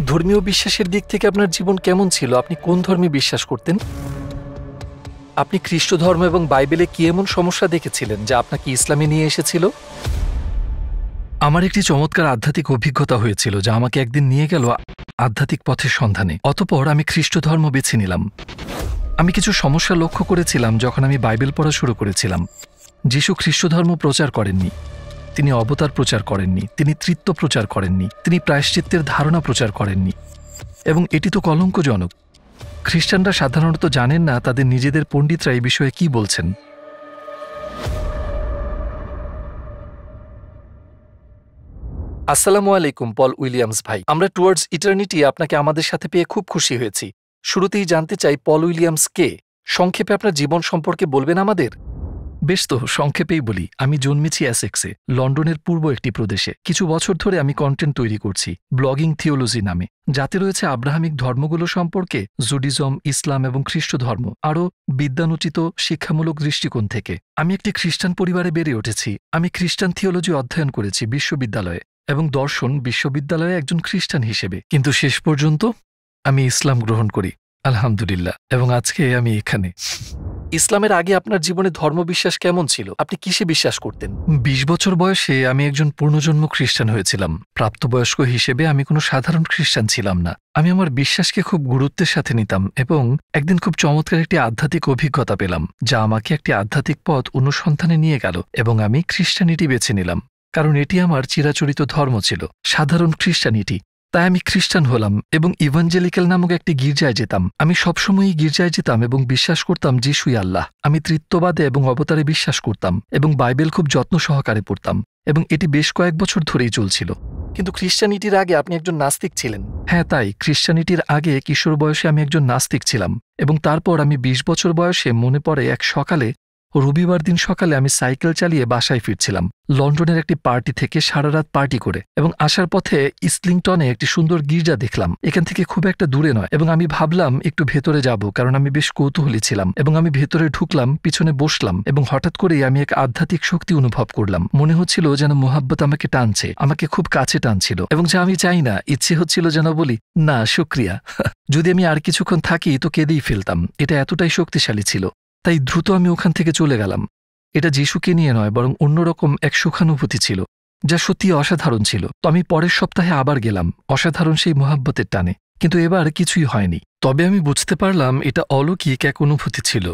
ধর্মীয় বিশ্বাসের দিক থেকে আপনার জীবন কেমন ছিল? আপনি কোন ধর্মে বিশ্বাস করতেন? আপনি খ্রিস্ট ধর্ম এবং বাইবেলে কি এমন সমস্যা দেখেছিলেন যা আপনাকে ইসলামে নিয়ে এসেছিল? আমার একটি চমৎকার আধ্যাত্মিক অভিজ্ঞতা হয়েছিল যা আমাকে একদিন নিয়ে গেল আধ্যাত্মিক পথের সন্ধানে। অতঃপর আমি খ্রিস্ট ধর্ম বেছে নিলাম। আমি কিছু সমস্যা লক্ষ্য করেছিলাম যখন আমি বাইবেল পড়া শুরু করেছিলাম। যিশু খ্রিস্ট ধর্ম প্রচার করেননি, তিনি অবতার প্রচার করেননি, তিনি তৃত্ব প্রচার করেননি, তিনি প্রায়শ্চিত্তের ধারণা প্রচার করেননি। এবং এটি তো কলঙ্কজনক। খ্রিস্টানরা সাধারণত জানেন না তাদের নিজেদের পণ্ডিতরা এই বিষয়ে কি বলছেন। আসসালামু আলাইকুম পল উইলিয়ামস ভাই। আমরা টুয়ার্ডস ইটার্নিটি আপনাকে আমাদের সাথে পেয়ে খুব খুশি হয়েছি। শুরুতেই জানতে চাই পল উইলিয়ামস কে? সংক্ষেপে আপনার জীবন সম্পর্কে বলবেন আমাদের? বেশ, তো সংক্ষেপেই বলি। আমি জন্মেছি অ্যাসেক্সে, লন্ডনের পূর্ব একটি প্রদেশে। কিছু বছর ধরে আমি কন্টেন্ট তৈরি করছি ব্লগিং থিওলজি নামে, যাতে রয়েছে আব্রাহামিক ধর্মগুলো সম্পর্কে, জুডিজম, ইসলাম এবং খ্রিস্ট ধর্ম, আরও বিদ্যানুচিত শিক্ষামূলক দৃষ্টিকোণ থেকে। আমি একটি খ্রিস্টান পরিবারে বেড়ে উঠেছি। আমি খ্রিস্টান থিওলজি অধ্যয়ন করেছি বিশ্ববিদ্যালয়ে এবং দর্শন বিশ্ববিদ্যালয়ে একজন খ্রিস্টান হিসেবে। কিন্তু শেষ পর্যন্ত আমি ইসলাম গ্রহণ করি, আলহামদুলিল্লাহ, এবং আজকে আমি এখানে। ইসলামের আগে আপনার জীবনে ধর্মবিশ্বাস কেমন ছিল? আপনি কিসে বিশ্বাস করতেন? ২০ বছর বয়সে আমি একজন পূর্ণজন্ম খ্রিস্টান হয়েছিলাম। প্রাপ্তবয়স্ক হিসেবে আমি কোনো সাধারণ খ্রিস্টান ছিলাম না। আমি আমার বিশ্বাসকে খুব গুরুত্বের সাথে নিতাম এবং একদিন খুব চমৎকার একটি আধ্যাত্মিক অভিজ্ঞতা পেলাম যা আমাকে একটি আধ্যাত্মিক পথ অনুসন্ধানে নিয়ে গেল এবং আমি খ্রিস্টানিটি বেছে নিলাম, কারণ এটি আমার চিরাচরিত ধর্ম ছিল, সাধারণ খ্রিস্টানিটি। তাই আমি খ্রিস্টান হলাম এবং ইভাঞ্জেলিক্যাল নামক একটি গির্জায় যেতাম। আমি সবসময়ই গির্জায় যেতাম এবং বিশ্বাস করতাম যিশুই আল্লাহ। আমি তৃত্ববাদে এবং অবতারে বিশ্বাস করতাম এবং বাইবেল খুব যত্ন সহকারে পড়তাম, এবং এটি বেশ কয়েক বছর ধরেই চলছিল। কিন্তু খ্রিস্টানিটির আগে আপনি একজন নাস্তিক ছিলেন। হ্যাঁ, তাই খ্রিস্টানিটির আগে কিশোর বয়সে আমি একজন নাস্তিক ছিলাম, এবং তারপর আমি ২০ বছর বয়সে মনে পড়ে এক সকালে, রবিবার দিন সকালে আমি সাইকেল চালিয়ে বাসায় ফিরছিলাম লন্ডনের একটি পার্টি থেকে, সারা রাত পার্টি করে, এবং আসার পথে ইসলিংটনে একটি সুন্দর গির্জা দেখলাম। এখান থেকে খুব একটা দূরে নয়, এবং আমি ভাবলাম একটু ভেতরে যাব, কারণ আমি বেশ কৌতূহলী ছিলাম। এবং আমি ভেতরে ঢুকলাম, পিছনে বসলাম, এবং হঠাৎ করেই আমি এক আধ্যাত্মিক শক্তি অনুভব করলাম। মনে হচ্ছিল যেন মোহাব্বত আমাকে টানছে, আমাকে খুব কাছে টানছিল, এবং যা আমি চাই না, ইচ্ছে হচ্ছিল যেন বলি, না শুক্রিয়া, যদি আমি আর কিছুক্ষণ থাকি তো কেঁদেই ফেলতাম। এটা এতটাই শক্তিশালী ছিল। তাই দ্রুত আমি ওখান থেকে চলে গেলাম। এটা যিশুকে নিয়ে নয়, বরং অন্যরকম এক সুখানুভূতি ছিল যা সত্যি অসাধারণ ছিল। তো আমি পরের সপ্তাহে আবার গেলাম অসাধারণ সেই মোহাব্বতের টানে, কিন্তু এবার কিছুই হয়নি। তবে আমি বুঝতে পারলাম এটা অলৌকিক এক অনুভূতি ছিল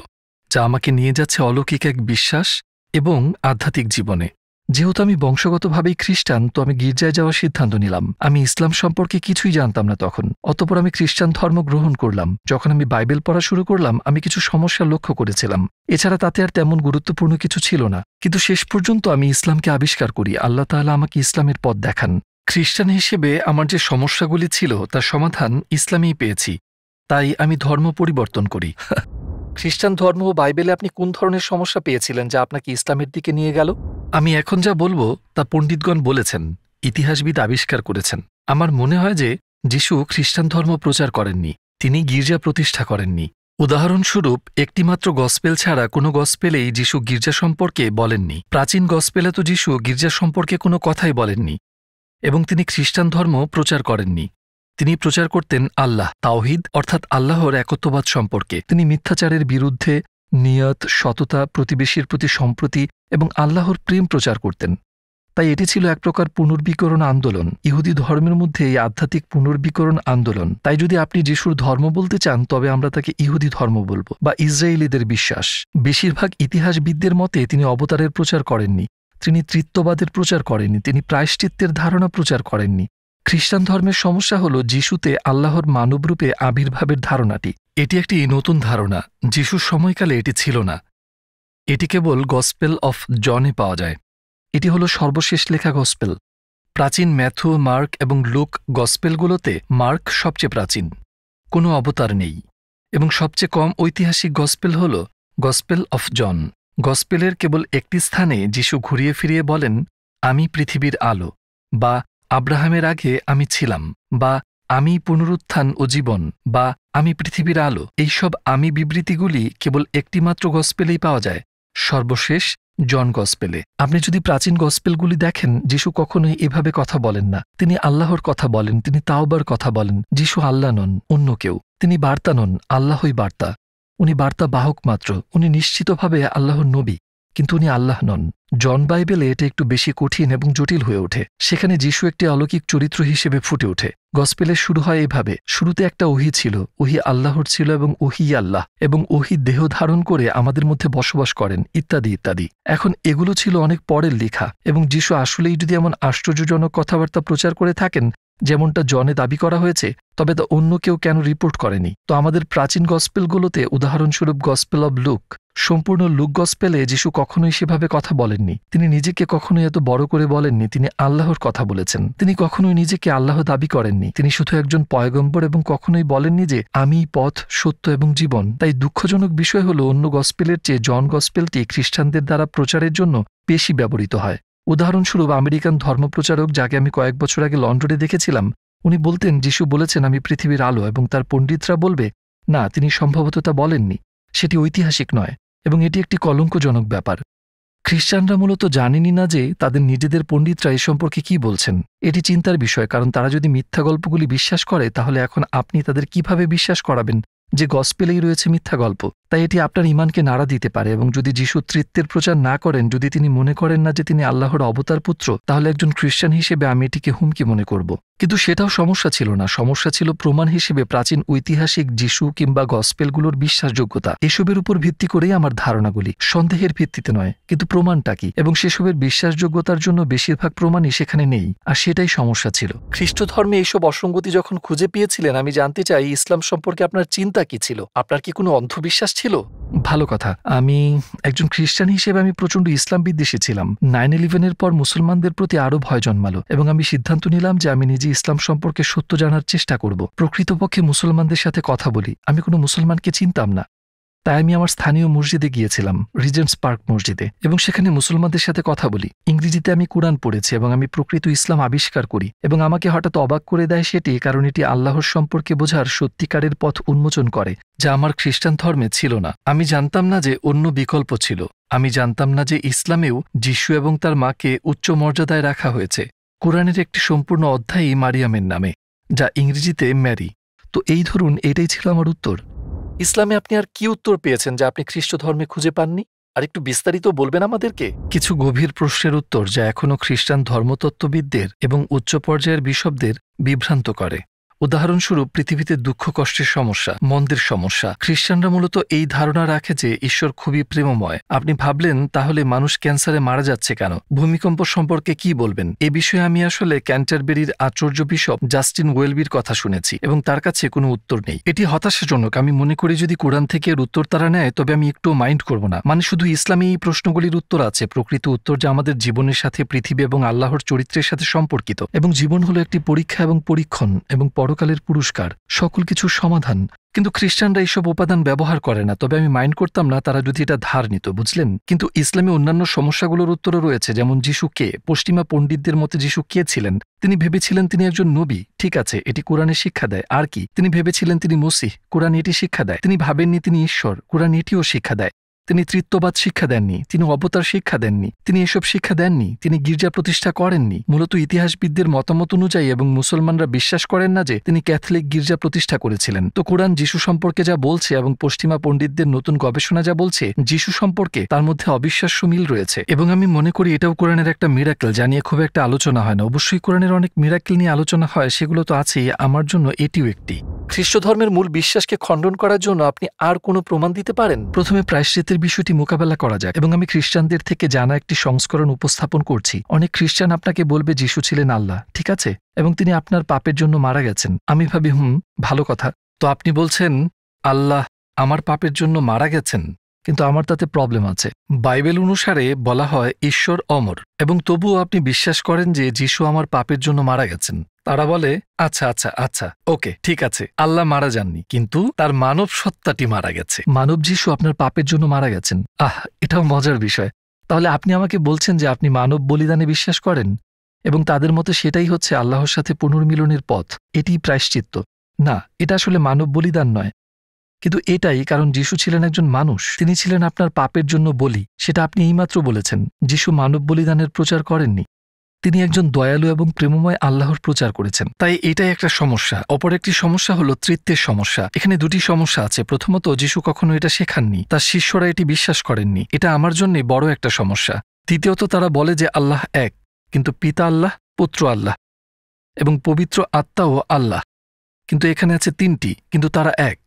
যা আমাকে নিয়ে যাচ্ছে অলৌকিক এক বিশ্বাস এবং আধ্যাত্মিক জীবনে। যেহেতু আমি বংশগতভাবেই খ্রিস্টান, তো আমি গির্জায় যাওয়ার সিদ্ধান্ত নিলাম। আমি ইসলাম সম্পর্কে কিছুই জানতাম না তখন। অতঃপর আমি খ্রিস্টান ধর্ম গ্রহণ করলাম। যখন আমি বাইবেল পড়া শুরু করলাম, আমি কিছু সমস্যা লক্ষ্য করেছিলাম। এছাড়া তাতে আর তেমন গুরুত্বপূর্ণ কিছু ছিল না। কিন্তু শেষ পর্যন্ত আমি ইসলামকে আবিষ্কার করি। আল্লাহ তাআলা আমাকে ইসলামের পথ দেখান। খ্রিস্টান হিসেবে আমার যে সমস্যাগুলি ছিল তার সমাধান ইসলামেই পেয়েছি। তাই আমি ধর্ম পরিবর্তন করি। খ্রিস্টান ধর্ম ও বাইবেলে আপনি কোন ধরনের সমস্যা পেয়েছিলেন যা আপনাকে ইসলামের দিকে নিয়ে গেল? আমি এখন যা বলবো তা পণ্ডিতগণ বলেছেন, ইতিহাসবিদ আবিষ্কার করেছেন। আমার মনে হয় যে যিশু খ্রিস্টান ধর্ম প্রচার করেননি, তিনি গির্জা প্রতিষ্ঠা করেননি। উদাহরণস্বরূপ, একটিমাত্র গসপেল ছাড়া কোনো গসপেলেই যিশু গির্জা সম্পর্কে বলেননি। প্রাচীন গসপেলে তো যিশু গির্জা সম্পর্কে কোনো কথাই বলেননি, এবং তিনি খ্রিস্টান ধর্ম প্রচার করেননি। তিনি প্রচার করতেন আল্লাহ, তাওহিদ, অর্থাৎ আল্লাহর একত্ববাদ সম্পর্কে। তিনি মিথ্যাচারের বিরুদ্ধে নিয়ত, সততা, প্রতিবেশীর প্রতি সম্প্রতি এবং আল্লাহর প্রেম প্রচার করতেন। তাই এটি ছিল এক প্রকার পুনর্বিকরণ আন্দোলন। ইহুদি ধর্মের মধ্যে এই আধ্যাত্মিক পুনর্বিকরণ আন্দোলন। তাই যদি আপনি যিশুর ধর্ম বলতে চান, তবে আমরা তাকে ইহুদি ধর্ম বলবো, বা ইসরায়েলিদের বিশ্বাস। বেশিরভাগ ইতিহাসবিদদের মতে তিনি অবতারের প্রচার করেননি, তিনি তৃত্ববাদের প্রচার করেননি, তিনি প্রায়শ্চিত্তের ধারণা প্রচার করেননি। খ্রিস্টান ধর্মের সমস্যা হল যিশুতে আল্লাহর মানবরূপে আবির্ভাবের ধারণাটি। এটি একটি নতুন ধারণা। যিশুর সময়কালে এটি ছিল না। এটি কেবল গসপেল অফ জনে পাওয়া যায়। এটি হল সর্বশেষ লেখা গসপেল। প্রাচীন ম্যাথু, মার্ক এবং লুক গসপেলগুলোতে মার্ক সবচেয়ে প্রাচীন, কোনো অবতার নেই, এবং সবচেয়ে কম ঐতিহাসিক গসপেল হল গসপেল অফ জন। গসপেলের কেবল একটি স্থানে যিশু ঘুরিয়ে ফিরিয়ে বলেন, আমি পৃথিবীর আলো, বা আব্রাহামের আগে আমি ছিলাম, বা আমি পুনরুত্থান ও জীবন, বা আমি পৃথিবীর আলো। এইসব আমি বিবৃতিগুলি কেবল একটিমাত্র গসপেলেই পাওয়া যায়। সর্বশেষ জন গসপেলে আপনি যদি প্রাচীন গসপেলগুলি দেখেন, যিশু কখনোই এভাবে কথা বলেন না। তিনি আল্লাহর কথা বলেন, তিনি তাওবার কথা বলেন। যিশু আল্লাহ নন, অন্য কেউ। তিনি বার্তা নন, আল্লাহই বার্তা। উনি বার্তা বাহক মাত্র। উনি নিশ্চিতভাবে আল্লাহর নবী, কিন্তু উনি আল্লাহ নন। জন বাইবেলে এটা একটু বেশি কঠিন এবং জটিল হয়ে ওঠে। সেখানে যিশু একটি অলৌকিক চরিত্র হিসেবে ফুটে ওঠে। গসপেলের শুরু হয় এভাবে: শুরুতে একটা ওহী ছিল, ওহী আল্লাহর ছিল এবং ওহী আল্লাহ, এবং ওহী দেহ ধারণ করে আমাদের মধ্যে বসবাস করেন, ইত্যাদি ইত্যাদি। এখন এগুলো ছিল অনেক পরের লেখা, এবং যিশু আসলেই যদি এমন আশ্চর্যজনক কথাবার্তা প্রচার করে থাকেন যেমনটা জনে দাবি করা হয়েছে, তবে তা অন্য কেউ কেন রিপোর্ট করেনি? তো আমাদের প্রাচীন গসপেলগুলোতে, উদাহরণস্বরূপ গসপেল অব লুক, সম্পূর্ণ লুক গসপেলে যিশু কখনোই সেভাবে কথা বলেননি। তিনি নিজেকে কখনোই এত বড় করে বলেননি। তিনি আল্লাহর কথা বলেছেন। তিনি কখনোই নিজেকে আল্লাহ দাবি করেননি। তিনি শুধু একজন পয়গম্বর, এবং কখনোই বলেননি যে আমি পথ, সত্য এবং জীবন। তাই দুঃখজনক বিষয় হল, অন্য গসপেলের চেয়ে জন গসপেলটি খ্রিস্টানদের দ্বারা প্রচারের জন্য বেশি ব্যবহৃত হয়। উদাহরণস্বরূপ আমেরিকান ধর্মপ্রচারক, যাকে আমি কয়েক বছর আগে লন্ডনে দেখেছিলাম, উনি বলতেন যিশু বলেছেন আমি পৃথিবীর আলো, এবং তার পণ্ডিতরা বলবে না, তিনি সম্ভবত তা বলেননি। সেটি ঐতিহাসিক নয়, এবং এটি একটি কলঙ্কজনক ব্যাপার। খ্রিস্টানরা মূলত জানেনই না যে তাদের নিজেদের পণ্ডিতরা এ সম্পর্কে কি বলছেন। এটি চিন্তার বিষয়, কারণ তারা যদি মিথ্যা গল্পগুলি বিশ্বাস করে, তাহলে এখন আপনি তাদের কিভাবে বিশ্বাস করাবেন যে গসপেলেই রয়েছে মিথ্যা গল্প? তাই এটি আপনার ঈমানকে নাড়া দিতে পারে। এবং যদি যিশু তৃত্বের প্রচার না করেন, যদি তিনি মনে করেন না যে তিনি আল্লাহর অবতার পুত্র, তাহলে একজন খ্রিস্টান হিসেবে আমি এটিকে হুমকি মনে করব। কিন্তু সেটাও সমস্যা ছিল না। সমস্যা ছিল প্রমাণ হিসেবে প্রাচীন ঐতিহাসিক যিশু কিংবা গসপেলগুলোর বিশ্বাসযোগ্যতা। এসবের উপর ভিত্তি করেই আমার ধারণাগুলি, সন্দেহের ভিত্তিতে নয়। কিন্তু প্রমাণটা কি? এবং সেসবের বিশ্বাসযোগ্যতার জন্য বেশিরভাগ প্রমাণই সেখানে নেই, আর সেটাই সমস্যা ছিল। খ্রিস্ট ধর্মে এইসব অসঙ্গতি যখন খুঁজে পেয়েছিলেন, আমি জানতে চাই ইসলাম সম্পর্কে আপনার চিন্তা কি ছিল? আপনার কি কোনো অন্ধবিশ্বাস ছিল? ভালো কথা। আমি একজন খ্রিস্টান হিসেবে আমি প্রচণ্ড ইসলাম বিদ্বেষী ছিলাম। 9/11-এর পর মুসলমানদের প্রতি আরও ভয় জন্মালো, এবং আমি সিদ্ধান্ত নিলাম যে আমি নিজে ইসলাম সম্পর্কে সত্য জানার চেষ্টা করব। প্রকৃতপক্ষে মুসলমানদের সাথে কথা বলি। আমি কোনো মুসলমানকে চিনতাম না। তাই আমি আমার স্থানীয় মসজিদে গিয়েছিলাম, রিজেন্টস পার্ক মসজিদে, এবং সেখানে মুসলমানদের সাথে কথা বলি। ইংরেজিতে আমি কুরআন পড়েছি, এবং আমি প্রকৃত ইসলাম আবিষ্কার করি। এবং আমাকে হঠাৎ অবাক করে দেয় সেটি, কারণ এটি আল্লাহর সম্পর্কে বোঝার সত্যিকারের পথ উন্মোচন করে, যা আমার খ্রিস্টান ধর্মে ছিল না। আমি জানতাম না যে অন্য বিকল্প ছিল। আমি জানতাম না যে ইসলামেও যিশু এবং তার মাকে উচ্চ মর্যাদায় রাখা হয়েছে। কুরআনের একটি সম্পূর্ণ অধ্যায়ই মারিয়ামের নামে, যা ইংরেজিতে ম্যারি। তো এই ধরুন, এটাই ছিল আমার উত্তর। ইসলামে আপনি আর কি উত্তর পেয়েছেন যা আপনি খ্রিস্ট ধর্মে খুঁজে পাননি? আর একটু বিস্তারিত বলবেন আমাদেরকে? কিছু গভীর প্রশ্নের উত্তর যা এখনও খ্রিস্টান ধর্মতত্ত্ববিদদের এবং উচ্চ পর্যায়ের বিশপদের বিভ্রান্ত করে। উদাহরণস্বরূপ, পৃথিবীতে দুঃখ কষ্টের সমস্যা, মন্দের সমস্যা। খ্রিস্টানরা মূলত এই ধারণা রাখে যে ঈশ্বর খুবই প্রেমময়। আপনি ভাবলেন, তাহলে মানুষ ক্যান্সারে মারা যাচ্ছে কেন? ভূমিকম্প সম্পর্কে কি বলবেন? এ বিষয়ে আমি আসলে ক্যান্টারবেরির আচার্য বিশপ জাস্টিন ওয়েলবির কথা শুনেছি, এবং তার কাছে কোনো উত্তর নেই। এটি হতাশাজনক। আমি মনে করি যদি কোরআন থেকে এর উত্তর তারা নেয়, তবে আমি একটু মাইন্ড করব না। মানে শুধু ইসলামে এই প্রশ্নগুলির উত্তর আছে, প্রকৃত উত্তর যা আমাদের জীবনের সাথে, পৃথিবী এবং আল্লাহর চরিত্রের সাথে সম্পর্কিত। এবং জীবন হলো একটি পরীক্ষা এবং পরীক্ষণ, এবং পরকালের পুরস্কার, সকল কিছুর সমাধান। কিন্তু খ্রিস্টানরা এইসব উপাদান ব্যবহার করে না। তবে আমি মাইন্ড করতাম না তারা যদি এটা ধার নিত, বুঝলেন? কিন্তু ইসলামে অন্যান্য সমস্যাগুলোর উত্তরও রয়েছে, যেমন যিশু কে। পশ্চিমা পণ্ডিতদের মতে যিশু কে ছিলেন? তিনি ভেবেছিলেন তিনি একজন নবী। ঠিক আছে, এটি কোরআনে শিক্ষা দেয়। আর কি? তিনি ভেবেছিলেন তিনি মসিহ। কোরআন এটি শিক্ষা দেয়। তিনি ভাবেননি তিনি ঈশ্বর। কোরআন এটিও শিক্ষা দেয়। তিনি তৃত্ববাদ শিক্ষা দেননি। তিনি অবতার শিক্ষা দেননি। তিনি এসব শিক্ষা দেননি। তিনি গির্জা প্রতিষ্ঠা করেননি। মূলত ইতিহাসবিদদের মতামত অনুযায়ী, এবং মুসলমানরা বিশ্বাস করেন না যে তিনি ক্যাথলিক গির্জা প্রতিষ্ঠা করেছিলেন। তো কোরআন যিশু সম্পর্কে যা বলছে, এবং পশ্চিমা পণ্ডিতদের নতুন গবেষণা যা বলছে যিশু সম্পর্কে, তার মধ্যে অবিশ্বাস্য মিল রয়েছে। এবং আমি মনে করি এটাও কোরআনের একটা মিরাকেল, যা নিয়ে খুব একটা আলোচনা হয় না। অবশ্যই কোরআনের অনেক মিরাকেল নিয়ে আলোচনা হয়, সেগুলো তো আছেই। আমার জন্য এটিও একটি। খ্রিস্ট ধর্মের মূল বিশ্বাসকে খণ্ডন করার জন্য আপনি আর কোনো প্রমাণ দিতে পারেন? প্রথমে প্রায়শ্চিত্তের বিষয়টি মোকাবেলা করা যাক, এবং আমি খ্রিস্টানদের থেকে জানা একটি সংস্করণ উপস্থাপন করছি। অনেক খ্রিস্টান আপনাকে বলবে যিশু ছিলেন আল্লাহ, ঠিক আছে, এবং তিনি আপনার পাপের জন্য মারা গেছেন। আমি ভাবি ভালো কথা। তো আপনি বলছেন আল্লাহ আমার পাপের জন্য মারা গেছেন, কিন্তু আমার তাতে প্রবলেম আছে। বাইবেল অনুসারে বলা হয় ঈশ্বর অমর, এবং তবুও আপনি বিশ্বাস করেন যে যিশু আমার পাপের জন্য মারা গেছেন। তারা বলে আচ্ছা আচ্ছা আচ্ছা, ওকে, ঠিক আছে, আল্লাহ মারা যাননি, কিন্তু তার মানব সত্তাটি মারা গেছে। মানব যিশু আপনার পাপের জন্য মারা গেছেন। এটাও মজার বিষয়। তাহলে আপনি আমাকে বলছেন যে আপনি মানব বলিদানে বিশ্বাস করেন, এবং তাদের মতে সেটাই হচ্ছে আল্লাহর সাথে পুনর্মিলনের পথ, এটিই প্রায়শ্চিত্ত। না, এটা আসলে মানব বলিদান নয়। কিন্তু এটাই কারণ যিশু ছিলেন একজন মানুষ, তিনি ছিলেন আপনার পাপের জন্য বলি। সেটা আপনি এইমাত্র বলেছেন। যিশু মানব বলিদানের প্রচার করেননি, তিনি একজন দয়ালু এবং প্রেমময় আল্লাহর প্রচার করেছেন। তাই এটাই একটা সমস্যা। অপর একটি সমস্যা হলো তৃত্বের সমস্যা। এখানে দুটি সমস্যা আছে। প্রথমত, যিশু কখনো এটা শেখাননি, তার শিষ্যরা এটি বিশ্বাস করেননি। এটা আমার জন্য বড় একটা সমস্যা। দ্বিতীয়ত, তারা বলে যে আল্লাহ এক, কিন্তু পিতা আল্লাহ, পুত্র আল্লাহ এবং পবিত্র আত্মাও আল্লাহ। কিন্তু এখানে আছে তিনটি, কিন্তু তারা এক।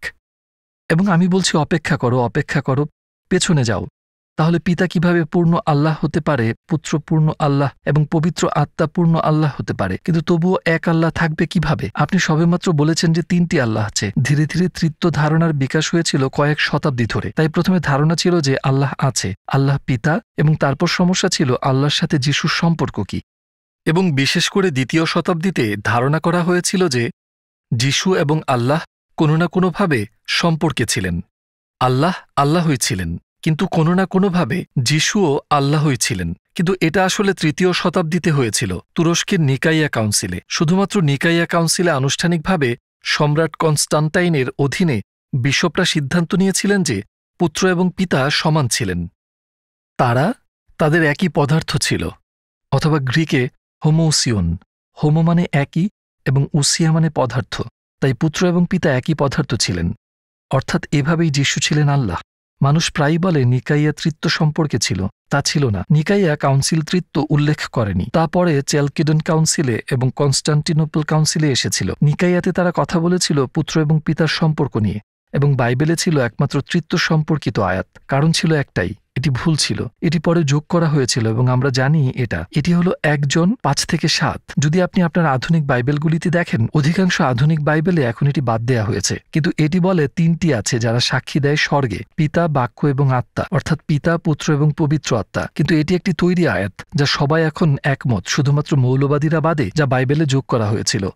এবং আমি বলছি অপেক্ষা করো, অপেক্ষা করো, পেছনে যাও। তাহলে পিতা কিভাবে পূর্ণ আল্লাহ হতে পারে, পুত্র পূর্ণ আল্লাহ এবং পবিত্র আত্মা পূর্ণ আল্লাহ হতে পারে, কিন্তু তবুও এক আল্লাহ থাকবে কিভাবে? আপনি সবেমাত্র বলেছেন যে তিনটি আল্লাহ আছে। ধীরে ধীরে তৃত্ব ধারণার বিকাশ হয়েছিল কয়েক শতাব্দী ধরে। তাই প্রথমে ধারণা ছিল যে আল্লাহ আছে, আল্লাহ পিতা, এবং তারপর সমস্যা ছিল আল্লাহর সাথে যিশুর সম্পর্ক কি। এবং বিশেষ করে দ্বিতীয় শতাব্দীতে ধারণা করা হয়েছিল যে যিশু এবং আল্লাহ কোনো না কোনোভাবে সম্পর্কে ছিলেন। আল্লাহ আল্লাহই ছিলেন, কিন্তু কোনো না কোনোভাবে যিশুও আল্লাহই ছিলেন। কিন্তু এটা আসলে তৃতীয় শতাব্দীতে হয়েছিল, তুরস্কের নিকাইয়া কাউন্সিলে। শুধুমাত্র নিকাইয়া কাউন্সিলে আনুষ্ঠানিকভাবে সম্রাট কনস্টান্টাইনের অধীনে বিশপরা সিদ্ধান্ত নিয়েছিলেন যে পুত্র এবং পিতা সমান ছিলেন। তারা তাদের একই পদার্থ ছিল, অথবা গ্রিকে হোমোউসিয়ন। হোমো মানে একই এবং উসিয়া মানে পদার্থ। তাই পুত্র এবং পিতা একই পদার্থ ছিলেন। অর্থাৎ এভাবেই যিশু ছিলেন আল্লাহ। মানুষ প্রায়ই বলে নিকাইয়া তৃত্ব সম্পর্কে ছিল, তা ছিল না। নিকাইয়া কাউন্সিল তৃত্ব উল্লেখ করেনি। তারপরে চ্যালকিডন কাউন্সিলে এবং কনস্টান্টিনোপল কাউন্সিলে এসেছিল। নিকাইয়াতে তারা কথা বলেছিল পুত্র এবং পিতার সম্পর্ক নিয়ে, এবং বাইবেলে ছিল একমাত্র তৃত্ব সম্পর্কিত আয়াত। কারণ ছিল একটাই, এটি ভুল ছিল। এটি পরে যোগ করা হয়েছিল এবং আমরা জানি এটি হলো 1 জন 5 থেকে 7। যদি আপনি আপনার আধুনিক বাইবেলগুলিতে দেখেন, অধিকাংশ আধুনিক বাইবেলে এখন এটি বাদ দেয়া হয়েছে। কিন্তু এটি বলে 3টি আছে যারা সাক্ষী দেয় স্বর্গে, পিতা, বাক্য এবং আত্মা, অর্থাৎ পিতা, পুত্র এবং পবিত্র আত্মা। কিন্তু এটি একটি তৈরি আয়াত যা সবাই এখন একমত, শুধুমাত্র মৌলবাদীরা বাদে, যা বাইবেলে যোগ করা হয়েছিল।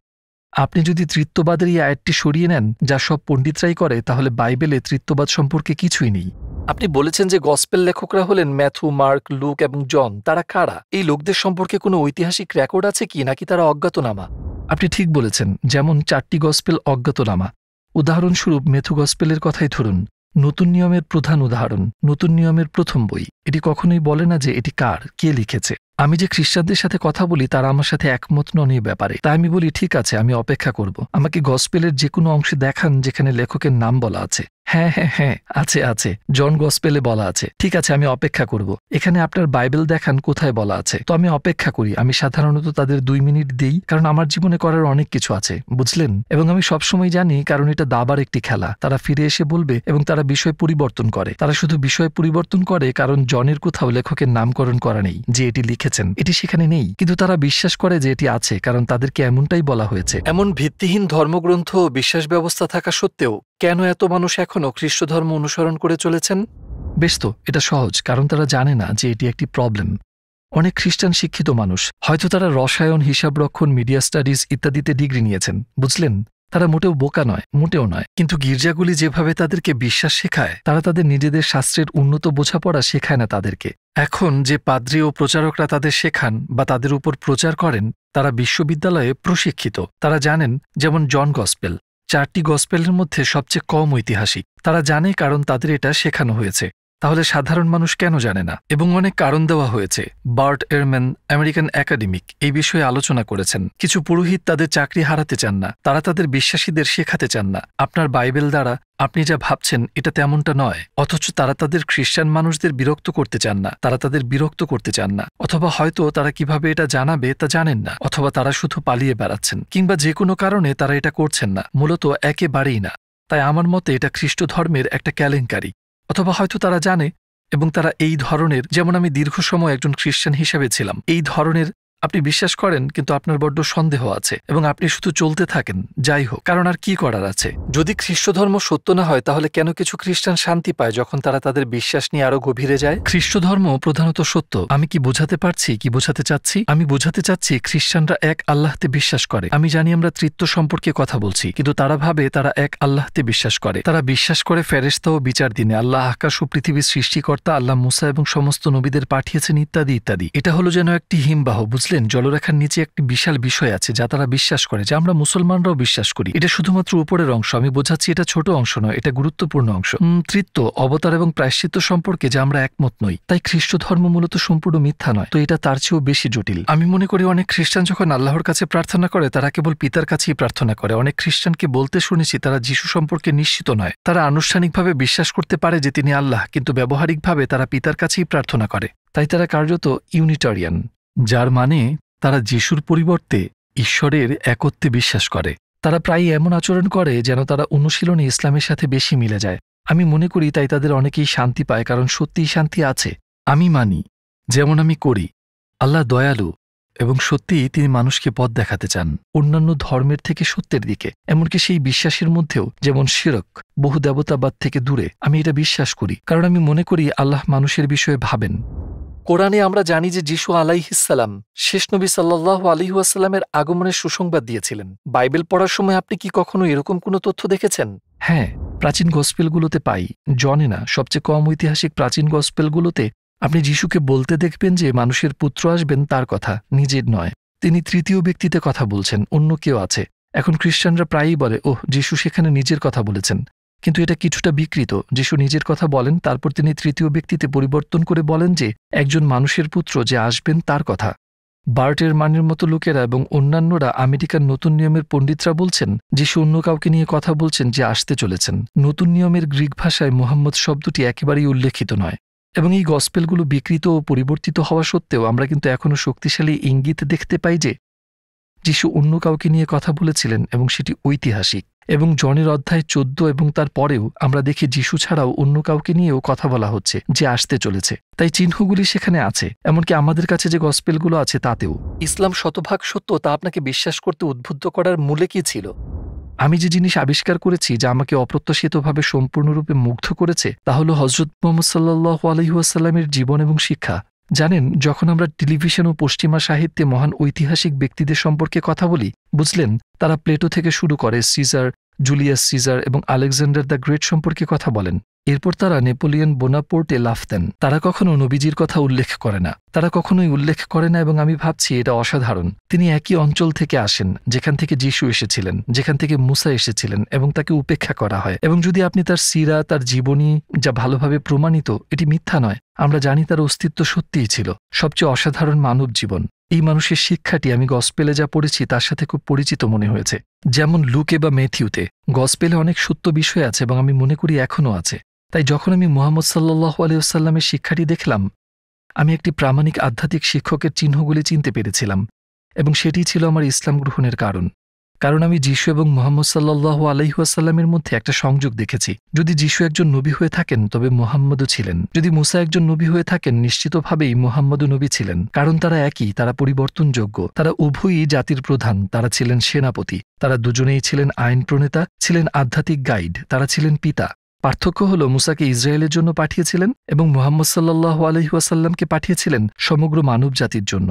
আপনি যদি তৃত্ববাদের এই আয়াতটি সরিয়ে নেন, যা সব পণ্ডিতরাই করে, তাহলে বাইবেলে তৃত্ববাদ সম্পর্কে কিছুই নেই। আপনি বলেছেন যে গসপেল লেখকরা হলেন ম্যাথু, মার্ক, লুক এবং জন। তারা কারা? এই লোকদের সম্পর্কে কোনো ঐতিহাসিক রেকর্ড আছে কি, নাকি তারা অজ্ঞাতনামা? আপনি ঠিক বলেছেন। যেমন 4টি গসপেল অজ্ঞাতনামা। উদাহরণস্বরূপ মেথু গসপেলের কথাই ধরুন। নতুন নিয়মের প্রধান উদাহরণ, নতুন নিয়মের প্রথম বই। এটি কখনোই বলে না যে এটি কার, কে লিখেছে। আমি যে খ্রিস্টানদের সাথে কথা বলি তারা আমার সাথে একমত নন এই ব্যাপারে। তাই আমি বলি ঠিক আছে, আমি অপেক্ষা করব। আমাকে গসপেলের যে কোনো অংশে দেখান যেখানে লেখকের নাম বলা আছে। হ্যাঁ হ্যাঁ হ্যাঁ, আছে আছে, জন গসপেলে বলা আছে। ঠিক আছে, আমি অপেক্ষা করব। এখানে আপনার বাইবেল দেখান কোথায় বলা আছে। তো আমি অপেক্ষা করি। আমি সাধারণত তাদের 2 মিনিট দিই, কারণ আমার জীবনে করার অনেক কিছু আছে, বুঝলেন। এবং আমি সবসময় জানি, কারণ এটা দাবার একটি খেলা। তারা ফিরে এসে বলবে এবং তারা বিষয় পরিবর্তন করে। তারা শুধু বিষয় পরিবর্তন করে কারণ জনের কোথাও লেখকের নামকরণ করা নেই যে এটি লিখেছেন, এটি সেখানে নেই। কিন্তু তারা বিশ্বাস করে যে এটি আছে, কারণ তাদেরকে এমনটাই বলা হয়েছে। এমন ভিত্তিহীন ধর্মগ্রন্থ ও বিশ্বাস ব্যবস্থা থাকা সত্ত্বেও কেন এত মানুষ এখনও খ্রিস্ট ধর্ম অনুসরণ করে চলেছেন? বেশ তো, এটা সহজ, কারণ তারা জানে না যে এটি একটি প্রবলেম। অনেক খ্রিস্টান শিক্ষিত মানুষ, হয়তো তারা রসায়ন, হিসাবরক্ষণ, মিডিয়া স্টাডিজ ইত্যাদিতে ডিগ্রি নিয়েছেন, বুঝলেন। তারা মোটেও বোকা নয়, মোটেও নয়। কিন্তু গির্জাগুলি যেভাবে তাদেরকে বিশ্বাস শেখায়, তারা তাদের নিজেদের শাস্ত্রের উন্নত বোঝাপড়া শেখায় না তাদেরকে। এখন যে পাদ্রী ও প্রচারকরা তাদের শেখান বা তাদের উপর প্রচার করেন, তারা বিশ্ববিদ্যালয়ে প্রশিক্ষিত। তারা জানেন, যেমন জন গসপেল 4টি গসপেলের মধ্যে সবচেয়ে কম ঐতিহাসিক। তারা জানে, কারণ তাদের এটা শেখানো হয়েছে। তাহলে সাধারণ মানুষ কেন জানে না? এবং অনেক কারণ দেওয়া হয়েছে। বার্ট এরম্যান, আমেরিকান একাডেমিক, এই বিষয়ে আলোচনা করেছেন। কিছু পুরোহিত তাদের চাকরি হারাতে চান না, তারা তাদের বিশ্বাসীদের শেখাতে চান না আপনার বাইবেল দ্বারা আপনি যা ভাবছেন এটা তেমনটা নয়। অথচ তারা তাদের খ্রিস্টান মানুষদের বিরক্ত করতে চান না, তারা তাদের বিরক্ত করতে চান না। অথবা হয়তো তারা কিভাবে এটা জানাবে তা জানেন না, অথবা তারা শুধু পালিয়ে বেড়াচ্ছেন, কিংবা যে কোনো কারণে তারা এটা করছেন না, মূলত একেবারেই না। তাই আমার মতে এটা খ্রিস্ট ধর্মের একটা কেলেঙ্কারি। অথবা হয়তো তারা জানে এবং তারা এই ধরনের, যেমন আমি দীর্ঘ সময় একজন খ্রিস্টান হিসেবে ছিলাম, এই ধরনের আপনি বিশ্বাস করেন কিন্তু আপনার বড্ড সন্দেহ আছে এবং আপনি শুধু চলতে থাকেন। যাই হোক, কারণ আর কি করার আছে? যদি খ্রিস্ট ধর্ম সত্য না হয়, তাহলে কেন কিছু খ্রিস্টান শান্তি পায় যখন তারা তাদের বিশ্বাস নিয়ে আরো গভীরে যায়? খ্রিস্ট ধর্ম প্রধানত সত্য। আমি কি বোঝাতে পারছি, কি বোঝাতে চাচ্ছি? আমি বোঝাতে চাচ্ছি খ্রিস্টানরা এক আল্লাহতে বিশ্বাস করে। আমি জানি আমরা তৃত্ব সম্পর্কে কথা বলছি, কিন্তু তারা ভাবে তারা এক আল্লাহতে বিশ্বাস করে। তারা বিশ্বাস করে ফেরেশতা ও বিচার দিনে, আল্লাহ আকাশ ও পৃথিবীর সৃষ্টিকর্তা, আল্লাহ মুসা এবং সমস্ত নবীদের পাঠিয়েছেন ইত্যাদি ইত্যাদি। এটা হলো যেন একটি হিমবাহ, বুঝলেন। বুঝলেন, জলরেখার নিচে একটি বিশাল বিষয় আছে যা তারা বিশ্বাস করে, যা আমরা মুসলমানরাও বিশ্বাস করি। এটা শুধুমাত্র উপরের অংশ, আমি বোঝাচ্ছি এটা ছোট অংশ নয়, এটা গুরুত্বপূর্ণ অংশ। তৃত্ব, অবতার এবং প্রায়শ্চিত্ত সম্পর্কে যা আমরা একমত নই। তাই খ্রিস্ট ধর্ম মূলত সম্পূর্ণ মিথ্যা নয়, তো এটা তার চেয়েও বেশি জটিল। আমি মনে করি অনেক খ্রিস্টান যখন আল্লাহর কাছে প্রার্থনা করে তারা কেবল পিতার কাছেই প্রার্থনা করে। অনেক খ্রিস্টানকে বলতে শুনেছি তারা যিশু সম্পর্কে নিশ্চিত নয়। তারা আনুষ্ঠানিকভাবে বিশ্বাস করতে পারে যে তিনি আল্লাহ, কিন্তু ব্যবহারিকভাবে তারা পিতার কাছেই প্রার্থনা করে। তাই তারা কার্যত ইউনিটারিয়ান, যার মানে তারা যিশুর পরিবর্তে ঈশ্বরের একত্বে বিশ্বাস করে। তারা প্রায়ই এমন আচরণ করে যেন তারা অনুশীলনে ইসলামের সাথে বেশি মিলে যায়। আমি মনে করি তাই তাদের অনেকেই শান্তি পায়, কারণ সত্যিই শান্তি আছে। আমি মানি, যেমন আমি করি, আল্লাহ দয়ালু এবং সত্যিই তিনি মানুষকে পথ দেখাতে চান অন্যান্য ধর্মের থেকে সত্যের দিকে, এমনকি সেই বিশ্বাসের মধ্যেও, যেমন শিরক, বহু দেবতাবাদ থেকে দূরে। আমি এটা বিশ্বাস করি কারণ আমি মনে করি আল্লাহ মানুষের বিষয়ে ভাবেন। কোরআনে আমরা জানি যে যিশু আলাইহিসসালাম শেষ নবী সাল্লাল্লাহু আলাইহি ওয়াসাল্লামের আগমনের সুসংবাদ দিয়েছিলেন। বাইবেল পড়ার সময় আপনি কি কখনো এরকম কোনো তথ্য দেখেছেন? হ্যাঁ, প্রাচীন গসপেলগুলোতে পাই। জনে না, সবচেয়ে কম ঐতিহাসিক প্রাচীন গসপেলগুলোতে আপনি যিশুকে বলতে দেখবেন যে মানুষের পুত্র আসবেন তার কথা, নিজের নয়। তিনি তৃতীয় ব্যক্তিতে কথা বলছেন, অন্য কেউ আছে। এখন খ্রিস্টানরা প্রায়ই বলে, ওহ, যিশু সেখানে নিজের কথা বলেছেন, কিন্তু এটা কিছুটা বিকৃত। যিশু নিজের কথা বলেন, তারপর তিনি তৃতীয় ব্যক্তিতে পরিবর্তন করে বলেন যে একজন মানুষের পুত্র যে আসবেন তার কথা। বার্টের মানের মতো লোকেরা এবং অন্যান্যরা আমেরিকার নতুন নিয়মের পণ্ডিতরা বলছেন যিশু অন্য কাউকে নিয়ে কথা বলছেন যে আসতে চলেছেন। নতুন নিয়মের গ্রিক ভাষায় মুহাম্মদ শব্দটি একেবারেই উল্লেখিত নয়, এবং এই গসপেলগুলো বিকৃত ও পরিবর্তিত হওয়া সত্ত্বেও আমরা কিন্তু এখনও শক্তিশালী ইঙ্গিত দেখতে পাই যে যিশু অন্য কাউকে নিয়ে কথা বলেছিলেন, এবং সেটি ঐতিহাসিক। এবং জনের অধ্যায় 14 এবং তার পরেও আমরা দেখি যিশু ছাড়াও অন্য কাউকে নিয়েও কথা বলা হচ্ছে যে আসতে চলেছে। তাই চিহ্নগুলি সেখানে আছে, এমনকি আমাদের কাছে যে গসপেলগুলো আছে তাতেও। ইসলাম শতভাগ সত্য তা আপনাকে বিশ্বাস করতে উদ্বুদ্ধ করার মূলে কি ছিল? আমি যে জিনিস আবিষ্কার করেছি যা আমাকে অপ্রত্যাশিতভাবে সম্পূর্ণরূপে মুগ্ধ করেছে তা হল হযরত মুহাম্মদ সাল্লাল্লাহু আলাইহি ওয়াসাল্লামের জীবন এবং শিক্ষা। জানেন, যখন আমরা টেলিভিশন ও পশ্চিমা সাহিত্যে মহান ঐতিহাসিক ব্যক্তিদের সম্পর্কে কথা বলি, বুঝলেন, তারা প্লেটো থেকে শুরু করে সিজার, জুলিয়াস সিজার এবং আলেকজান্ডার দ্য গ্রেট সম্পর্কে কথা বলেন। এরপর তারা নেপোলিয়ন বোনাপোর্টে লাফ দেন। তারা কখনো নবীজির কথা উল্লেখ করে না, তারা কখনোই উল্লেখ করে না, এবং আমি ভাবছি এটা অসাধারণ। তিনি একই অঞ্চল থেকে আসেন যেখান থেকে যিশু এসেছিলেন, যেখান থেকে মুসা এসেছিলেন, এবং তাকে উপেক্ষা করা হয়। এবং যদি আপনি তার সিরা, তার জীবনী যা ভালোভাবে প্রমাণিত, এটি মিথ্যা নয়। আমরা জানি তার অস্তিত্ব সত্যিই ছিল সবচেয়ে অসাধারণ মানব জীবন। এই মানুষের শিক্ষাটি আমি গসপেলে যা পড়েছি তার সাথে খুব পরিচিত মনে হয়েছে। যেমন লুকে বা ম্যাথিউতে গসপেলে অনেক সত্য বিষয় আছে, এবং আমি মনে করি এখনও আছে। তাই যখন আমি মুহাম্মদ সাল্লাল্লাহু আলাইহি ওয়াসাল্লামের শিক্ষাটি দেখলাম, আমি একটি প্রামাণিক আধ্যাত্মিক শিক্ষকের চিহ্নগুলি চিনতে পেরেছিলাম, এবং সেটিই ছিল আমার ইসলাম গ্রহণের কারণ। কারণ আমি যিশু এবং মুহাম্মদ সাল্লাল্লাহু আলাইহি ওয়াসাল্লামের মধ্যে একটা সংযোগ দেখেছি। যদি যিশু একজন নবী হয়ে থাকেন তবে মুহাম্মদও ছিলেন, যদি মুসা একজন নবী হয়ে থাকেন নিশ্চিতভাবেই মুহাম্মদও নবী ছিলেন, কারণ তারা একই, তারা পরিবর্তনযোগ্য, তারা উভয়ই জাতির প্রধান, তারা ছিলেন সেনাপতি, তারা দুজনেই ছিলেন আইন প্রণেতা, ছিলেন আধ্যাত্মিক গাইড, তারা ছিলেন পিতা। পার্থক্য হল মুসাকে ইসরায়েলের জন্য পাঠিয়েছিলেন এবং মুহাম্মদ সাল্লাল্লাহু আলাইহি ওয়াসাল্লামকে পাঠিয়েছিলেন সমগ্র মানব জাতির জন্য।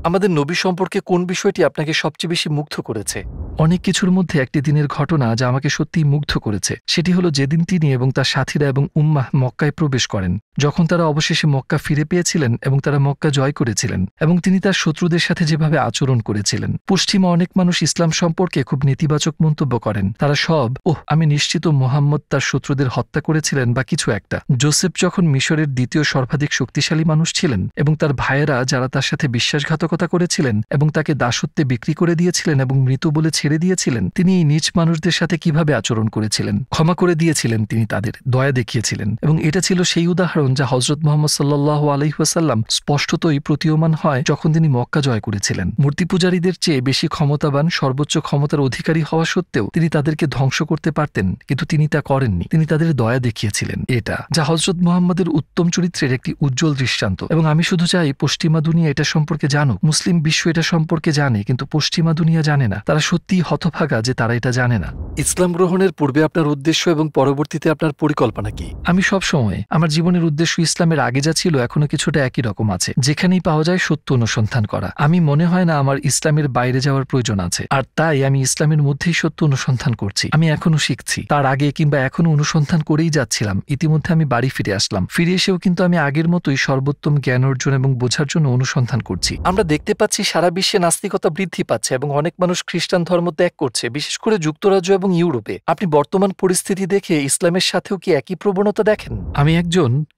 আমাদের নবী সম্পর্কে কোন বিষয়টি আপনাকে সবচেয়ে বেশি মুগ্ধ করেছে? অনেক কিছুর মধ্যে একটি দিনের ঘটনা যা আমাকে সত্যিই মুগ্ধ করেছে, সেটি হলো যেদিন তিনি এবং তার সাথীরা এবং উম্মাহ মক্কায় প্রবেশ করেন, যখন তারা অবশেষে মক্কা ফিরে পেয়েছিলেন এবং তারা মক্কা জয় করেছিলেন, এবং তিনি তার শত্রুদের সাথে যেভাবে আচরণ করেছিলেন। পশ্চিমা অনেক মানুষ ইসলাম সম্পর্কে খুব নেতিবাচক মন্তব্য করেন। তারা সব, আমি নিশ্চিত মুহাম্মদ তার শত্রুদের হত্যা করেছিলেন বা কিছু একটা। জোসেফ যখন মিশরের দ্বিতীয় সর্বাধিক শক্তিশালী মানুষ ছিলেন, এবং তার ভাইয়েরা যারা তার সাথে বিশ্বাসঘাতকতা করেছিলেন এবং তাকে দাসত্বে বিক্রি করে দিয়েছিলেন এবং মৃত বলে ছেড়ে দিয়েছিলেন, তিনি এই নীচ মানুষদের সাথে কিভাবে আচরণ করেছিলেন, ক্ষমা করে দিয়েছিলেন, তিনি তাদের দয়া দেখিয়েছিলেন। এবং এটা ছিল সেই উদাহরণ যা হযরত মুহাম্মদ সাল্লাল্লাহু আলাইহি ওয়াসাল্লাম স্পষ্টতই প্রতীয়মান হয় যখন তিনি মক্কা জয় করেছিলেন। মূর্তি পূজারীদের চেয়ে বেশি ক্ষমতাবান, সর্বোচ্চ ক্ষমতার অধিকারী হওয়া সত্ত্বেও তিনি তাদেরকে ধ্বংস করতে পারতেন, কিন্তু তিনি তা করেননি। তিনি তাদের দয়া দেখিয়েছিলেন, এটা যা হযরত মুহাম্মদের উত্তম চরিত্রের একটি উজ্জ্বল দৃষ্টান্ত। এবং আমি শুধু চাই পশ্চিমা দুনিয়া এটা সম্পর্কে জানুক। মুসলিম বিশ্ব এটা সম্পর্কে জানে, কিন্তু পশ্চিমা দুনিয়া জানে না। তারা সত্যিই হতভাগা যে তারা এটা জানে না। ইসলাম গ্রহণের পূর্বে আপনার উদ্দেশ্য এবং পরবর্তীতে আপনার পরিকল্পনা কি? আমি সবসময় আমার জীবনের উদ্দেশ্য ইসলামের আগে যা ছিল এখনো কিছুটা একই রকম আছে, যেখানেই পাওয়া যায় সত্য অনুসন্ধান করা। আমি মনে হয় না আমার ইসলামের বাইরে যাওয়ার প্রয়োজন আছে, আর তাই আমি ইসলামের মধ্যেই সত্য অনুসন্ধান করছি। আমি এখনো শিখছি, তার আগে কিংবা এখনো অনুসন্ধান করেই যাচ্ছিলাম। ইতিমধ্যে আমি বাড়ি ফিরে আসলাম। ফিরে এসেও কিন্তু আমি আগের মতোই সর্বোত্তম জ্ঞান অর্জন এবং বোঝার জন্য অনুসন্ধান করছি। আমরা আমরা দেখতে পাচ্ছি সারা বিশ্বে নাস্তিকতা বৃদ্ধি পাচ্ছে এবং অনেক মানুষ খ্রিস্টান ধর্ম ত্যাগ করছে, বিশেষ করে যুক্তরাজ্য এবং ইউরোপে। আপনি বর্তমান পরিস্থিতি দেখে ইসলামের সাথেও কি একই প্রবণতা দেখেন? আমি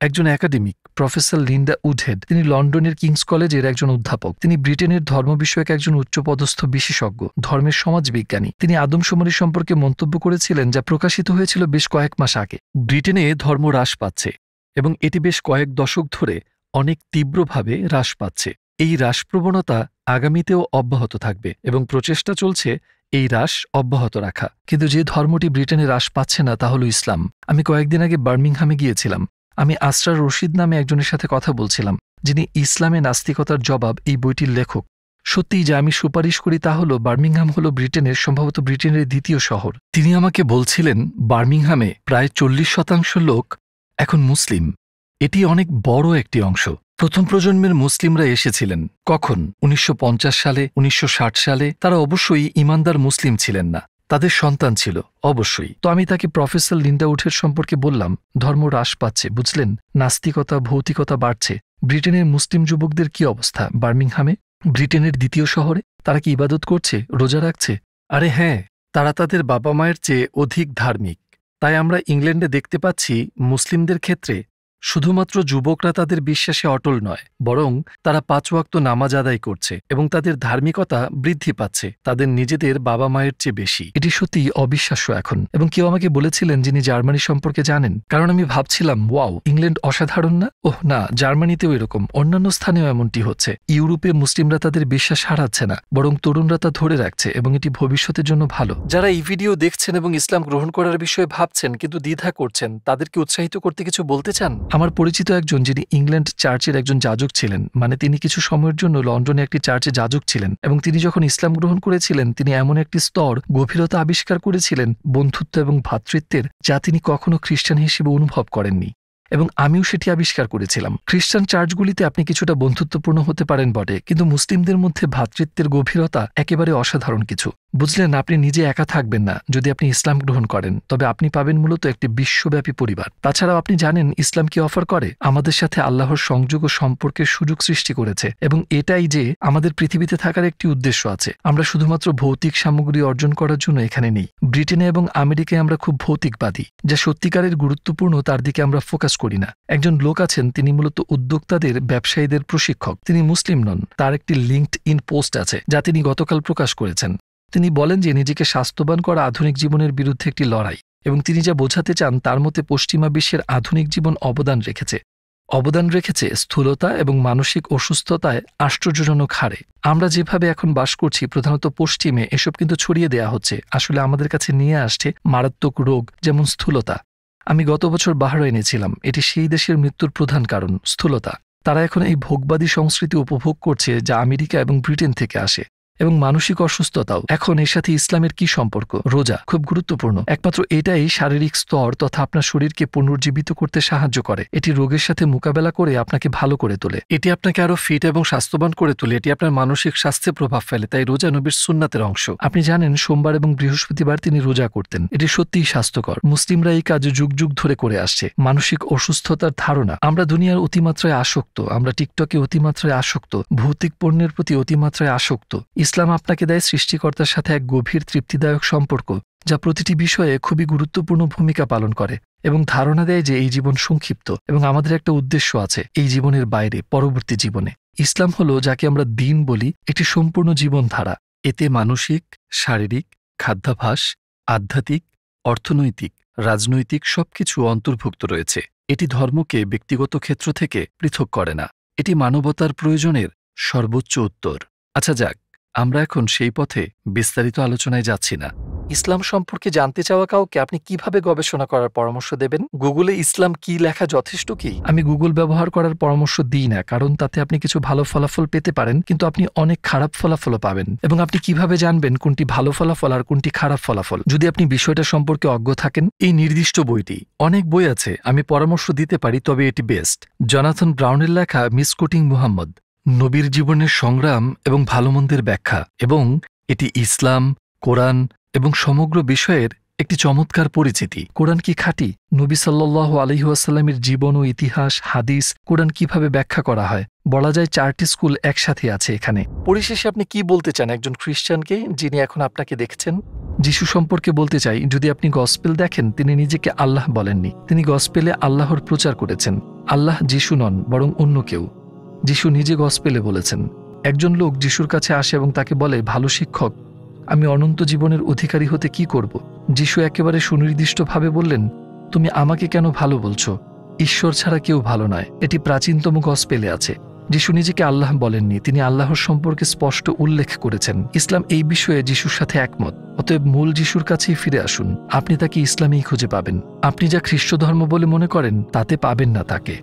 একজন একাডেমিক, প্রফেসর লিন্ডা উডহেড। তিনি লন্ডনের কিংস কলেজের একজন অধ্যাপক। তিনি ব্রিটেনের ধর্ম বিষয়ক একজন উচ্চপদস্থ বিশেষজ্ঞ, ধর্মের সমাজবিজ্ঞানী। তিনি আদমশুমারি সম্পর্কে মন্তব্য করেছিলেন, যা প্রকাশিত হয়েছিল বেশ কয়েক মাস আগে। ব্রিটেনে ধর্ম হ্রাস পাচ্ছে এবং এটি বেশ কয়েক দশক ধরে অনেক তীব্রভাবে হ্রাস পাচ্ছে। এই হ্রাস প্রবণতা আগামীতেও অব্যাহত থাকবে এবং প্রচেষ্টা চলছে এই হ্রাস অব্যাহত রাখা। কিন্তু যে ধর্মটি ব্রিটেনে হ্রাস পাচ্ছে না তা হল ইসলাম। আমি কয়েকদিন আগে বার্মিংহামে গিয়েছিলাম। আমি আসরার রশিদ নামে একজনের সাথে কথা বলছিলাম, যিনি ইসলামে নাস্তিকতার জবাব এই বইটির লেখক। সত্যিই যা আমি সুপারিশ করি তা হল বার্মিংহাম হল সম্ভবত ব্রিটেনের দ্বিতীয় শহর। তিনি আমাকে বলছিলেন বার্মিংহামে প্রায় 40% লোক এখন মুসলিম। এটি অনেক বড় একটি অংশ। প্রথম প্রজন্মের মুসলিমরা এসেছিলেন কখন? 1950 সালে, 1960 সালে। তারা অবশ্যই ইমানদার মুসলিম ছিলেন না, তাদের সন্তান ছিল অবশ্যই। তো আমি তাকে প্রফেসর লিন্ডা উডহেড সম্পর্কে বললাম, ধর্ম হ্রাস পাচ্ছে, বুঝলেন, নাস্তিকতা, ভৌতিকতা বাড়ছে। ব্রিটেনের মুসলিম যুবকদের কি অবস্থা বার্মিংহামে, ব্রিটেনের দ্বিতীয় শহরে? তারা কি ইবাদত করছে, রোজা রাখছে? আরে হ্যাঁ, তারা তাদের বাবা মায়ের চেয়ে অধিক ধার্মিক। তাই আমরা ইংল্যান্ডে দেখতে পাচ্ছি মুসলিমদের ক্ষেত্রে শুধুমাত্র যুবকরা তাদের বিশ্বাসে অটল নয়, বরং তারা 5 ওয়াক্ত নামাজ আদায় করছে এবং তাদের ধার্মিকতা বৃদ্ধি পাচ্ছে তাদের নিজেদের বাবা মায়ের চেয়ে বেশি। এটি সত্যিই অবিশ্বাস্য এখন। এবং কেউ আমাকে বলেছিলেন যিনি জার্মানি সম্পর্কে জানেন, কারণ আমি ভাবছিলাম ওয়াও, ইংল্যান্ড অসাধারণ না? ওহ না, জার্মানিতেও এরকম, অন্যান্য স্থানেও এমনটি হচ্ছে। ইউরোপে মুসলিমরা তাদের বিশ্বাস হারাচ্ছে না, বরং তরুণরা তা ধরে রাখছে এবং এটি ভবিষ্যতের জন্য ভালো। যারা এই ভিডিও দেখছেন এবং ইসলাম গ্রহণ করার বিষয়ে ভাবছেন কিন্তু দ্বিধা করছেন, তাদেরকে উৎসাহিত করতে কিছু বলতে চান? আমার পরিচিত একজন, যিনি ইংল্যান্ড চার্চের একজন যাজক ছিলেন, মানে তিনি কিছু সময়ের জন্য লন্ডনে একটি চার্চে যাজক ছিলেন, এবং তিনি যখন ইসলাম গ্রহণ করেছিলেন তিনি এমন একটি স্তর, গভীরতা আবিষ্কার করেছিলেন বন্ধুত্ব এবং ভ্রাতৃত্বের, যা তিনি কখনো খ্রিস্টান হিসেবে অনুভব করেননি। এবং আমিও সেটি আবিষ্কার করেছিলাম। খ্রিস্টান চার্চগুলিতে আপনি কিছুটা বন্ধুত্বপূর্ণ হতে পারেন বটে, কিন্তু মুসলিমদের মধ্যে ভ্রাতৃত্বের গভীরতা একেবারে অসাধারণ কিছু। বুঝলেন, আপনি নিজে একা থাকবেন না যদি আপনি ইসলাম গ্রহণ করেন, তবে আপনি পাবেন মূলত একটি বিশ্বব্যাপী পরিবার। তাছাড়াও আপনি জানেন ইসলাম কি অফার করে? আমাদের সাথে আল্লাহর সংযোগ ও সম্পর্কের সুযোগ সৃষ্টি করেছে, এবং এটাই যে আমাদের পৃথিবীতে থাকার একটি উদ্দেশ্য আছে। আমরা শুধুমাত্র ভৌতিক সামগ্রী অর্জন করার জন্য এখানে নেই। ব্রিটেনে এবং আমেরিকায় আমরা খুব ভৌতিকবাদী, যা সত্যিকারের গুরুত্বপূর্ণ তার দিকে আমরা ফোকাস করি না। একজন লোক আছেন, তিনি মূলত উদ্যোক্তাদের, ব্যবসায়ীদের প্রশিক্ষক। তিনি মুসলিম নন। তার একটি লিঙ্কড-ইন পোস্ট আছে যা তিনি গতকাল প্রকাশ করেছেন। তিনি বলেন যে নিজেকে স্বাস্থ্যবান করা আধুনিক জীবনের বিরুদ্ধে একটি লড়াই, এবং তিনি যা বোঝাতে চান তার মতে পশ্চিমা বিশ্বের আধুনিক জীবন অবদান রেখেছে স্থূলতা এবং মানসিক অসুস্থতায় আশ্চর্যজনক হারে। আমরা যেভাবে এখন বাস করছি, প্রধানত পশ্চিমে, এসব কিন্তু ছড়িয়ে দেয়া হচ্ছে, আসলে আমাদের কাছে নিয়ে আসছে মারাত্মক রোগ, যেমন স্থূলতা। আমি গত বছর বাহরাইনে ছিলাম। এটি সেই দেশের মৃত্যুর প্রধান কারণ, স্থূলতা। তারা এখন এই ভোগবাদী সংস্কৃতি উপভোগ করছে যা আমেরিকা এবং ব্রিটেন থেকে আসে। এবং মানসিক অসুস্থতাও। এখন এর সাথে ইসলামের কি সম্পর্ক? রোজা খুব গুরুত্বপূর্ণ। একমাত্র এটাই শারীরিক স্তর তথা আপনার শরীরকে পুনর্জীবিত করতে সাহায্য করে। এটি রোগের সাথে মোকাবেলা করে আপনাকে ভালো করে তোলে। এটি আপনাকে আরো ফিট এবং স্বাস্থ্যবান করে তোলে। এটি আপনার মানসিক স্বাস্থ্যে প্রভাব ফেলে। তাই রোজা নবীর সুন্নাতের অংশ। আপনি জানেন সোমবার এবং বৃহস্পতিবার তিনি রোজা করতেন। এটি সত্যিই স্বাস্থ্যকর। মুসলিমরা এই কাজ যুগ যুগ ধরে করে আসছে। মানসিক অসুস্থতার ধারণা। আমরা দুনিয়ার অতিমাত্রায় আসক্ত, আমরা টিকটকে অতিমাত্রায় আসক্ত, ভৌতিক পণ্যের প্রতি অতিমাত্রায় আসক্ত। ইসলাম আপনাকে দেয় সৃষ্টিকর্তার সাথে এক গভীর তৃপ্তিদায়ক সম্পর্ক, যা প্রতিটি বিষয়ে খুবই গুরুত্বপূর্ণ ভূমিকা পালন করে, এবং ধারণা দেয় যে এই জীবন সংক্ষিপ্ত এবং আমাদের একটা উদ্দেশ্য আছে এই জীবনের বাইরে, পরবর্তী জীবনে। ইসলাম হলো, যাকে আমরা দ্বীন বলি, একটি সম্পূর্ণ জীবনধারা। এতে মানসিক, শারীরিক, খাদ্যাভ্যাস, আধ্যাত্মিক, অর্থনৈতিক, রাজনৈতিক সবকিছু অন্তর্ভুক্ত রয়েছে। এটি ধর্মকে ব্যক্তিগত ক্ষেত্র থেকে পৃথক করে না। এটি মানবতার প্রয়োজনের সর্বোচ্চ উত্তর। আচ্ছা যাক, আমরা এখন সেই পথে বিস্তারিত আলোচনায় যাচ্ছি না। ইসলাম সম্পর্কে জানতে চাওয়া কাউকে আপনি কিভাবে গবেষণা করার পরামর্শ দেবেন? গুগলে ইসলাম কি লেখা যথেষ্ট কি? আমি গুগল ব্যবহার করার পরামর্শ দিই না, কারণ তাতে আপনি কিছু ভালো ফলাফল পেতে পারেন, কিন্তু আপনি অনেক খারাপ ফলাফলও পাবেন। এবং আপনি কিভাবে জানবেন কোনটি ভালো ফলাফল আর কোনটি খারাপ ফলাফল, যদি আপনি বিষয়টা সম্পর্কে অজ্ঞ থাকেন? এই নির্দিষ্ট বইটি, অনেক বই আছে, আমি পরামর্শ দিতে পারি, তবে এটি বেস্ট। জনাথন ব্রাউনের লেখা মিসকোটিং মুহাম্মদ, নবীর জীবনের সংগ্রাম এবং ভালোমন্দের ব্যাখ্যা, এবং এটি ইসলাম, কোরআন এবং সমগ্র বিষয়ের একটি চমৎকার পরিচিতি। কোরআন কি খাঁটি? নবী সাল্লাল্লাহু আলাইহি ওয়াসাল্লামের জীবন ও ইতিহাস, হাদিস, কোরআন কিভাবে ব্যাখ্যা করা হয়, বলা যায় 4টি স্কুল একসাথে আছে এখানে। পরিশেষে আপনি কি বলতে চান একজন খ্রিস্টানকে যিনি এখন আপনাকে দেখছেন? যিশু সম্পর্কে বলতে চাই, যদি আপনি গসপেল দেখেন, তিনি নিজেকে আল্লাহ বলেননি। তিনি গসপেলে আল্লাহর প্রচার করেছেন। আল্লাহ যিশু নন, বরং অন্য কেউ। যিশু নিজে গসপেলে বলেছেন, একজন লোক যিশুর কাছে আসে এবং তাকে বলে, ভালো শিক্ষক, আমি অনন্ত জীবনের অধিকারী হতে কি করব? যিশু একেবারে সুনির্দিষ্টভাবে বললেন, তুমি আমাকে কেন ভালো বলছো? ঈশ্বর ছাড়া কেউ ভালো নয়। এটি প্রাচীনতম গসপেলে আছে। যিশু নিজেকে আল্লাহ বলেননি, তিনি আল্লাহর সম্পর্কে স্পষ্ট উল্লেখ করেছেন। ইসলাম এই বিষয়ে যিশুর সাথে একমত। অতএব মূল যিশুর কাছেই ফিরে আসুন। আপনি তাকে ইসলামেই খুঁজে পাবেন। আপনি যা খ্রিস্ট ধর্ম বলে মনে করেন তাতে পাবেন না তাকে।